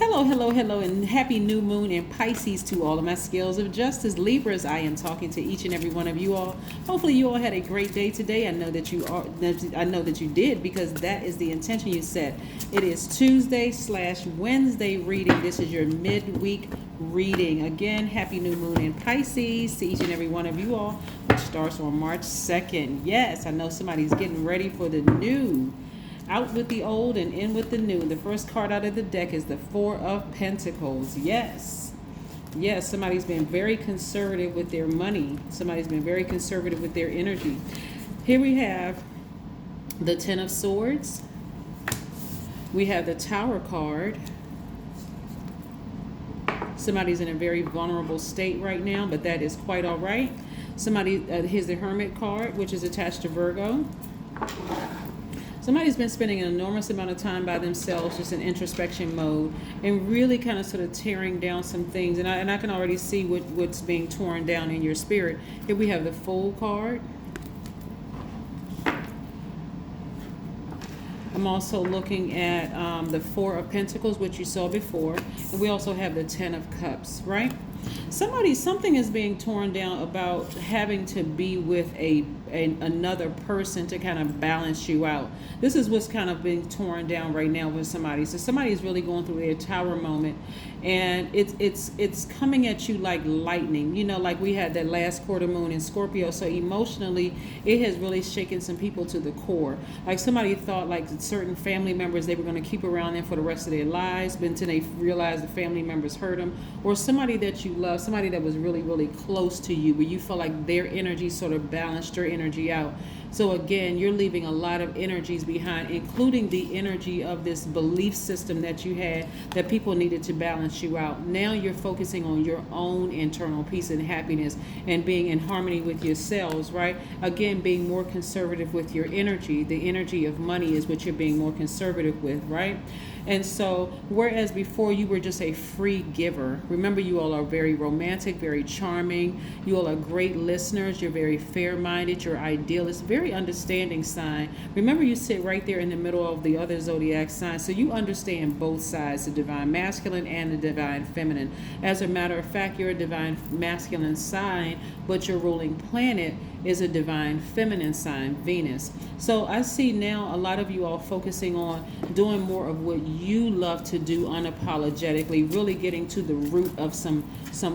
Hello, hello, hello, and happy new moon in Pisces to all of my scales of justice. Libras, I am talking to each and every one of you all. Hopefully you all had a great day today. I know that you did, because that is the intention you set. It is Tuesday/Wednesday reading. This is your midweek reading. Again, happy new moon in Pisces to each and every one of you all, which starts on March 2nd. Yes, I know somebody's getting ready for the new. Out with the old and in with the new. The first card out of the deck is the Four of Pentacles. Yes. Yes, somebody's been very conservative with their money. Somebody's been very conservative with their energy. Here we have the Ten of Swords. We have the Tower card. Somebody's in a very vulnerable state right now, but that is quite all right. Here's the Hermit card, which is attached to Virgo. Somebody's been spending an enormous amount of time by themselves, just in introspection mode, and really kind of sort of tearing down some things. And I can already see what's being torn down in your spirit. Here we have the Fool card. I'm also looking at the Four of Pentacles, which you saw before. And we also have the Ten of Cups, right? Something is being torn down about having to be with another person to kind of balance you out. This is what's kind of being torn down right now with somebody. So somebody's really going through their tower moment, and it's coming at you like lightning. You know, like we had that last quarter moon in Scorpio. So emotionally, it has really shaken some people to the core. Like somebody thought like certain family members they were going to keep around them for the rest of their lives, but until they realized the family members hurt them, or somebody that you love, somebody that was really, really close to you, where you felt like their energy sort of balanced your energy out. So again, you're leaving a lot of energies behind, including the energy of this belief system that you had that people needed to balance you out. Now you're focusing on your own internal peace and happiness and being in harmony with yourselves, right? Again, being more conservative with your energy. The energy of money is what you're being more conservative with, right? And so, whereas before you were just a free giver, remember you all are very romantic, very charming. You all are great listeners. You're very fair-minded. You're idealist, very understanding sign. Remember you sit right there in the middle of the other zodiac signs, so you understand both sides, the divine masculine and the divine feminine. As a matter of fact, you're a divine masculine sign, but your ruling planet is a divine feminine sign, Venus. So I see now a lot of you all focusing on doing more of what you love to do unapologetically, really getting to the root of some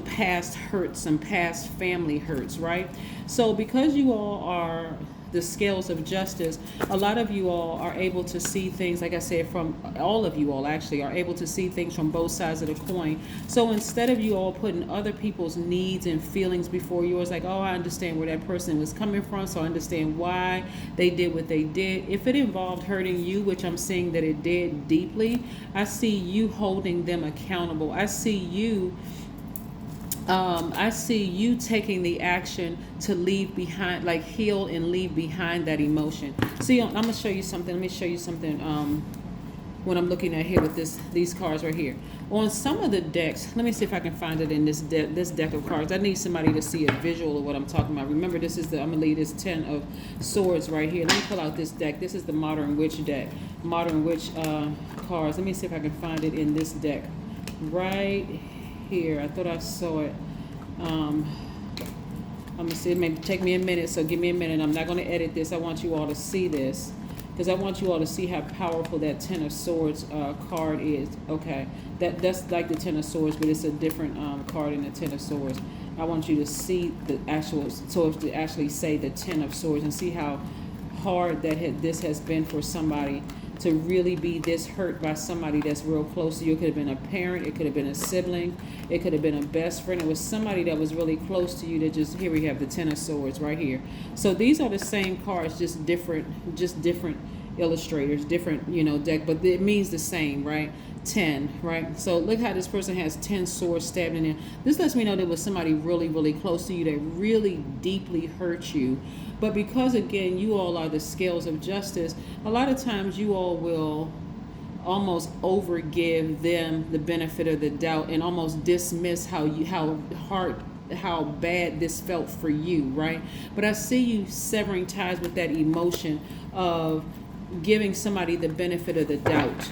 past hurts, some past family hurts, right? So because you all are the scales of justice, a lot of you all are able to see things, like I said, from all of you all actually are able to see things from both sides of the coin. So instead of you all putting other people's needs and feelings before yours, like, oh, I understand where that person was coming from, so I understand why they did what they did. If it involved hurting you, which I'm seeing that it did deeply, I see you holding them accountable. I see you taking the action to leave behind, like heal and leave behind that emotion. See, I'm going to show you something. Let me show you something when I'm looking at here with these cards right here. On some of the decks, let me see if I can find it in this deck of cards. I need somebody to see a visual of what I'm talking about. Remember, this is I'm going to leave this Ten of Swords right here. Let me pull out this deck. This is the Modern Witch deck. Modern Witch cards. Let me see if I can find it in this deck right here. I thought I saw it. I'm gonna see. It may take me a minute, so give me a minute. I'm not gonna edit this. I want you all to see this, because I want you all to see how powerful that Ten of Swords card is. Okay, that's like the Ten of Swords, but it's a different card in the Ten of Swords. I want you to see the actual, so to actually say the Ten of Swords, and see how hard this has been for somebody to really be this hurt by somebody that's real close to you. It could have been a parent, it could have been a sibling, it could have been a best friend. It was somebody that was really close to you that just, here we have the Ten of Swords right here. So these are the same cards, just different illustrators, different, deck, but it means the same, right? 10, right? So look how this person has 10 swords stabbed in there. This lets me know there was somebody really, really close to you that really deeply hurt you. But because, again, you all are the scales of justice, a lot of times you all will almost overgive them the benefit of the doubt and almost dismiss how bad this felt for you, right? But I see you severing ties with that emotion of giving somebody the benefit of the doubt.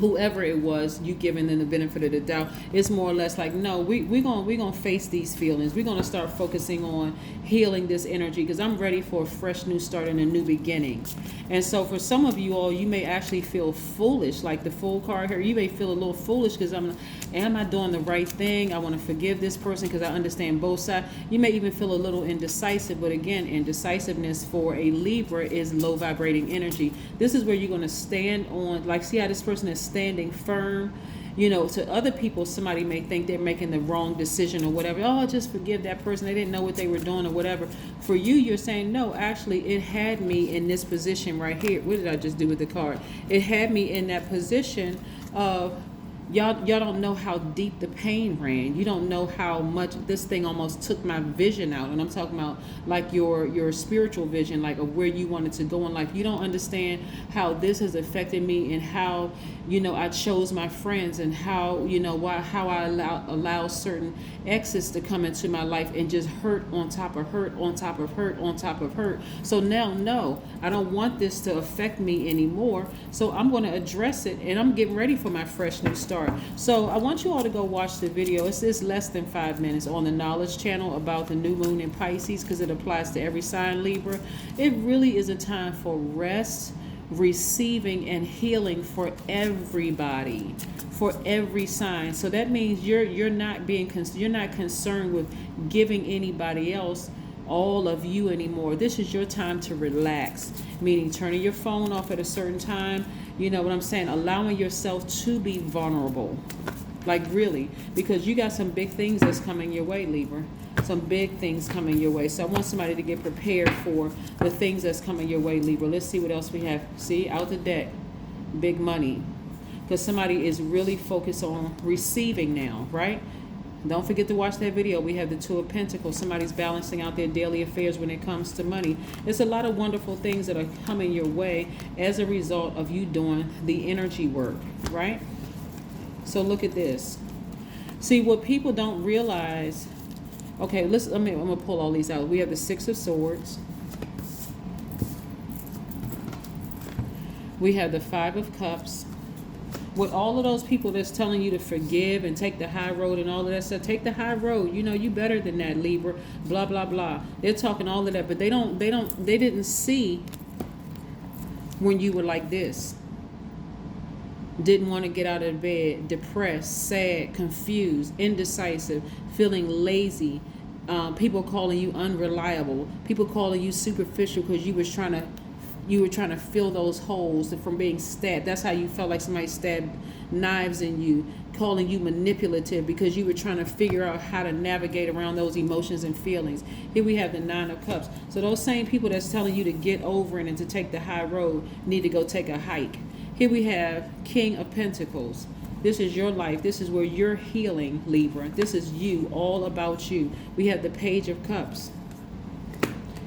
whoever it was, you giving them the benefit of the doubt. It's more or less like, no, we're gonna face these feelings. We're gonna start focusing on healing this energy, because I'm ready for a fresh new start and a new beginning. And so for some of you all, you may actually feel foolish, like the Fool card here. You may feel a little foolish because am I doing the right thing? I want to forgive this person because I understand both sides. You may even feel a little indecisive, but again, indecisiveness for a Libra is low vibrating energy. This is where you're going to stand on, like, see how this person is standing firm. You know, to other people, somebody may think they're making the wrong decision or whatever. Oh, just forgive that person. They didn't know what they were doing or whatever. For you, you're saying, no, actually, it had me in this position right here. What did I just do with the card? It had me in that position of, y'all don't know how deep the pain ran. You don't know how much this thing almost took my vision out. And I'm talking about like your spiritual vision, like of where you wanted to go in life. You don't understand how this has affected me, and how, you know, I chose my friends, and how, you know, how I allow certain exes to come into my life and just hurt on top of hurt on top of hurt on top of hurt. So now, no, I don't want this to affect me anymore. So I'm going to address it, and I'm getting ready for my fresh new start. So I want you all to go watch the video. It's less than 5 minutes on the Knowledge channel about the new moon in Pisces, because it applies to every sign, Libra. It really is a time for rest, receiving, and healing for everybody, for every sign. So that means you're not concerned with giving anybody else all of you anymore. This is your time to relax, meaning turning your phone off at a certain time. You know what I'm saying? Allowing yourself to be vulnerable, like really, because you got some big things that's coming your way, Libra. Some big things coming your way. So I want somebody to get prepared for the things that's coming your way, Libra. Let's see what else we have. See, out the deck, big money, because somebody is really focused on receiving now, right? Don't forget to watch that video. We have the Two of Pentacles. Somebody's balancing out their daily affairs when it comes to money. There's a lot of wonderful things that are coming your way as a result of you doing the energy work, right? So look at this. See, what people don't realize. Okay, I'm gonna pull all these out. We have the Six of Swords. We have the Five of Cups. With all of those people that's telling you to forgive and take the high road and all of that stuff, take the high road. You know, you better than that, Libra. Blah blah blah. They're talking all of that, but they didn't see when you were like this. Didn't want to get out of bed, depressed, sad, confused, indecisive, feeling lazy. People calling you unreliable. People calling you superficial because you were trying to fill those holes from being stabbed. That's how you felt, like somebody stabbed knives in you. Calling you manipulative because you were trying to figure out how to navigate around those emotions and feelings. Here we have the Nine of Cups. So those same people that's telling you to get over it and to take the high road need to go take a hike. Here we have King of Pentacles. This is your life. This is where you're healing, Libra. This is you, all about you. We have the Page of Cups.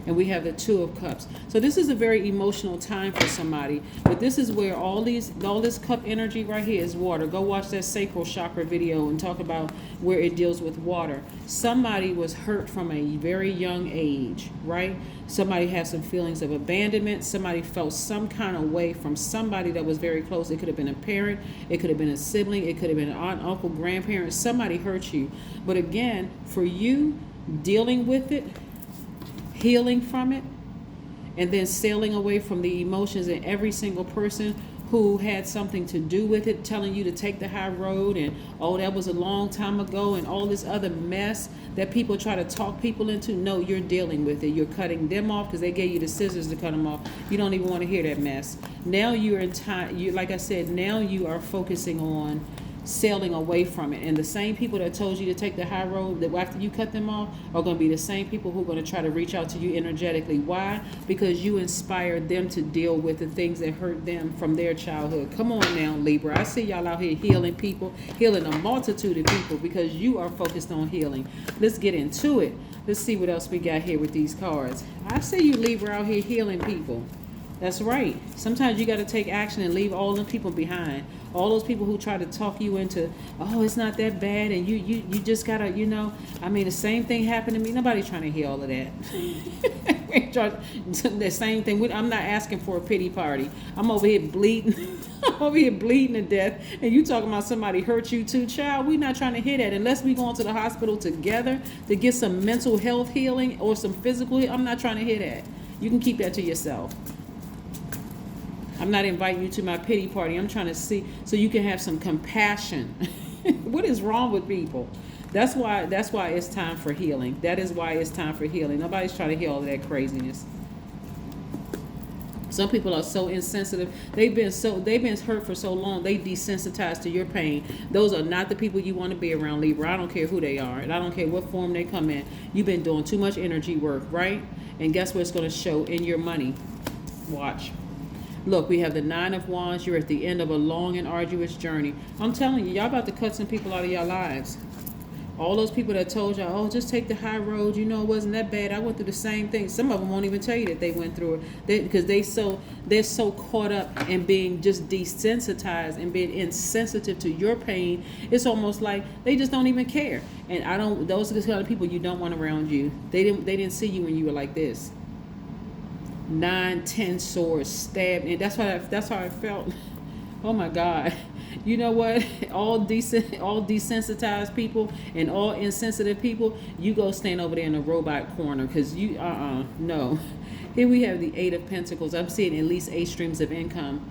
And we have the Two of Cups. So this is a very emotional time for somebody. But this is where all this cup energy right here is water. Go watch that sacral chakra video and talk about where it deals with water. Somebody was hurt from a very young age, right? Somebody had some feelings of abandonment. Somebody felt some kind of way from somebody that was very close. It could have been a parent. It could have been a sibling. It could have been an aunt, uncle, grandparent. Somebody hurt you. But again, for you, dealing with it, healing from it, and then sailing away from the emotions, and every single person who had something to do with it telling you to take the high road, and oh, that was a long time ago, and all this other mess that people try to talk people into. No, you're dealing with it. You're cutting them off because they gave you the scissors to cut them off. You don't even want to hear that mess. Now you're in time. You, like I said, now you are focusing on sailing away from it. And the same people that told you to take the high road, that after you cut them off, are going to be the same people who are going to try to reach out to you energetically. Why? Because you inspired them to deal with the things that hurt them from their childhood. Come on now, Libra. I see y'all out here healing people, healing a multitude of people, because you are focused on healing. Let's get into it. Let's see what else we got here with these cards. I see you, Libra, out here healing people. That's right. Sometimes you got to take action and leave all them people behind. All those people who try to talk you into, oh, it's not that bad, and you just got to, I mean, the same thing happened to me. Nobody's trying to hear all of that. The same thing. I'm not asking for a pity party. I'm over here bleeding. I'm over here bleeding to death, and you talking about somebody hurt you too, child. We not trying to hear that unless we going to the hospital together to get some mental health healing or some physical. I'm not trying to hear that. You can keep that to yourself. I'm not inviting you to my pity party. I'm trying to see so you can have some compassion. What is wrong with people? That's why it's time for healing. That is why it's time for healing. Nobody's trying to heal all that craziness. Some people are so insensitive. They've been hurt for so long. They desensitized to your pain. Those are not the people you want to be around, Libra. I don't care who they are, and I don't care what form they come in. You've been doing too much energy work, right? And guess what? It's going to show in your money. Watch. Look, we have the 9 of Wands. You're at the end of a long and arduous journey. I'm telling you, y'all about to cut some people out of your lives. All those people that told y'all, oh, just take the high road. You know, it wasn't that bad. I went through the same thing. Some of them won't even tell you that they went through it because they're so caught up in being just desensitized and being insensitive to your pain. It's almost like they just don't even care. And those are the kind of people you don't want around you. They didn't see you when you were like this. 9, 10 swords stabbed, and that's how I felt. Oh my God. You know what? All desensitized people and all insensitive people, you go stand over there in the robot corner because you, no. Here we have the 8 of Pentacles. I'm seeing at least 8 streams of income,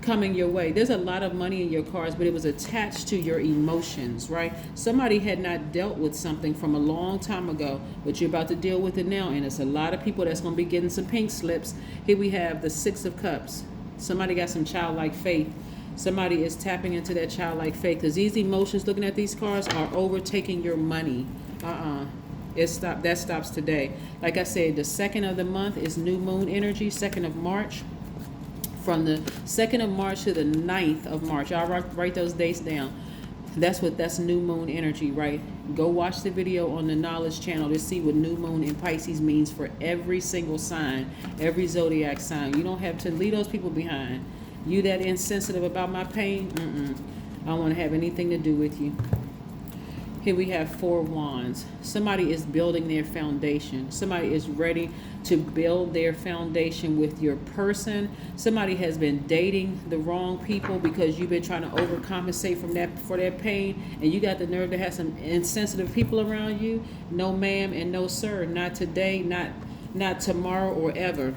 coming your way. There's a lot of money in your cards, but it was attached to your emotions, right? Somebody had not dealt with something from a long time ago, but you're about to deal with it now, and it's a lot of people that's going to be getting some pink slips. Here we have the 6 of Cups. Somebody got some childlike faith. Somebody is tapping into that childlike faith because these emotions, looking at these cards, are overtaking your money. That stops today. Like I said, the 2nd of the month is new moon energy, 2nd of March. From the 2nd of March to the 9th of March. I'll write those dates down. That's new moon energy, right? Go watch the video on the Knowledge channel to see what new moon in Pisces means for every single sign, every zodiac sign. You don't have to leave those people behind. You that insensitive about my pain? I don't want to have anything to do with you. Here we have 4 wands. Somebody is building their foundation. Somebody is ready to build their foundation with your person. Somebody has been dating the wrong people because you've been trying to overcompensate for their pain, and you got the nerve to have some insensitive people around you. No ma'am and no sir. Not today, not tomorrow or ever.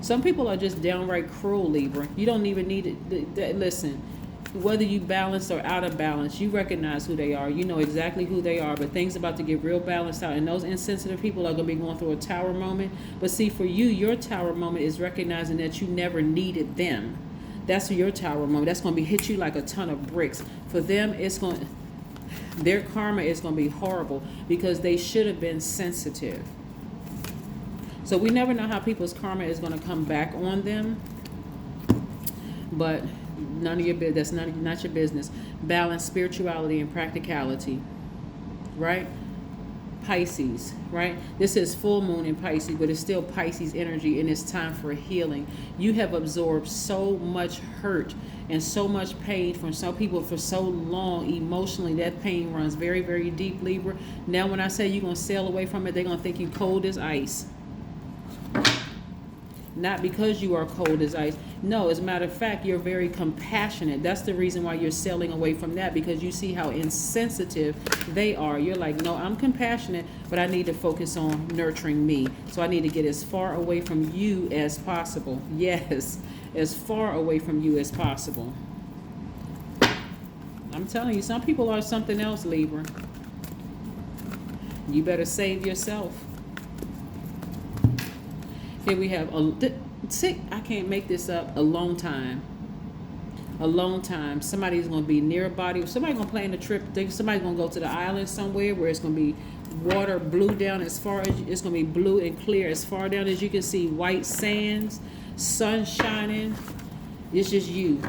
Some people are just downright cruel, Libra. You don't even need it. Listen, whether you balance or out of balance, you recognize who they are. You know exactly who they are, but things about to get real balanced out. And those insensitive people are going to be going through a tower moment. But see, for you, your tower moment is recognizing that you never needed them. That's your tower moment. That's going to hit you like a ton of bricks. For them, their karma is going to be horrible because they should have been sensitive. So we never know how people's karma is going to come back on them, but none of your business. That's not your business. Balance spirituality and practicality, right? Pisces, right? This is full moon in Pisces, but it's still Pisces energy, and it's time for healing. You have absorbed so much hurt and so much pain from some people for so long. Emotionally, that pain runs very, very deep, Libra. Now, when I say you're going to sail away from it, they're going to think you cold as ice. Not because you are cold as ice. No, as a matter of fact, you're very compassionate. That's the reason why you're sailing away from that, because you see how insensitive they are. You're like, no, I'm compassionate, but I need to focus on nurturing me. So I need to get as far away from you as possible. Yes, as far away from you as possible. I'm telling you, some people are something else, Libra. You better save yourself. Here we have I can't make this up. A long time. Somebody's going to be near a body. Somebody's going to plan a trip. Somebody's going to go to the island somewhere where it's going to be water blue down as far as it's going to be blue and clear as far down as you can see. White sands, sun shining. It's just you.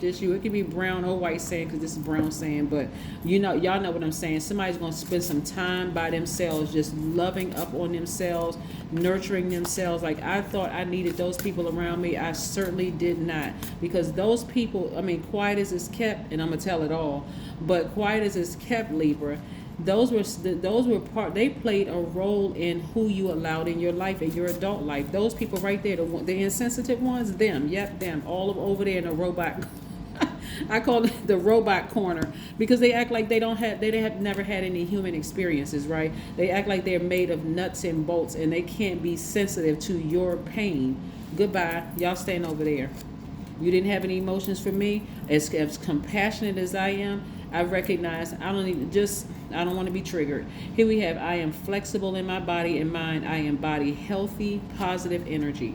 Just you. It could be brown or white sand because this is brown sand, but you know, y'all know what I'm saying. Somebody's going to spend some time by themselves, just loving up on themselves, nurturing themselves. Like, I thought I needed those people around me. I certainly did not, because those people, I mean, quiet as it's kept, and I'm going to tell it all, but quiet as it's kept, Libra, those were part, they played a role in who you allowed in your life, in your adult life. Those people right there, the insensitive ones, them, yep, them, all of over there in the robot I call it the robot corner, because they act like they have never had any human experiences, right? They act like they're made of nuts and bolts, and they can't be sensitive to your pain. Goodbye, y'all stand over there. You didn't have any emotions for me. As compassionate as I am, I recognize I don't want to be triggered. Here we have, I am flexible in my body and mind. I embody healthy, positive energy.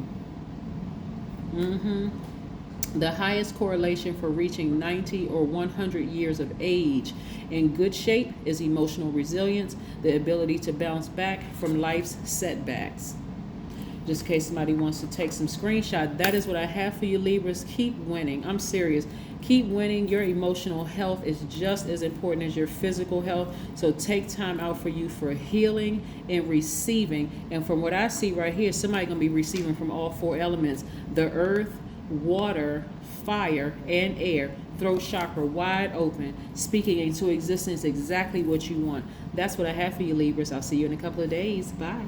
The highest correlation for reaching 90 or 100 years of age in good shape is emotional resilience, the ability to bounce back from life's setbacks. Just in case somebody wants to take some screenshot, that is what I have for you, Libras. Keep winning. I'm serious. Keep winning. Your emotional health is just as important as your physical health. So take time out for you for healing and receiving. And from what I see right here, somebody's going to be receiving from all four elements: the earth, water, fire, and air. Throat chakra wide open, speaking into existence exactly what you want. That's what I have for you, Libras. I'll see you in a couple of days. Bye.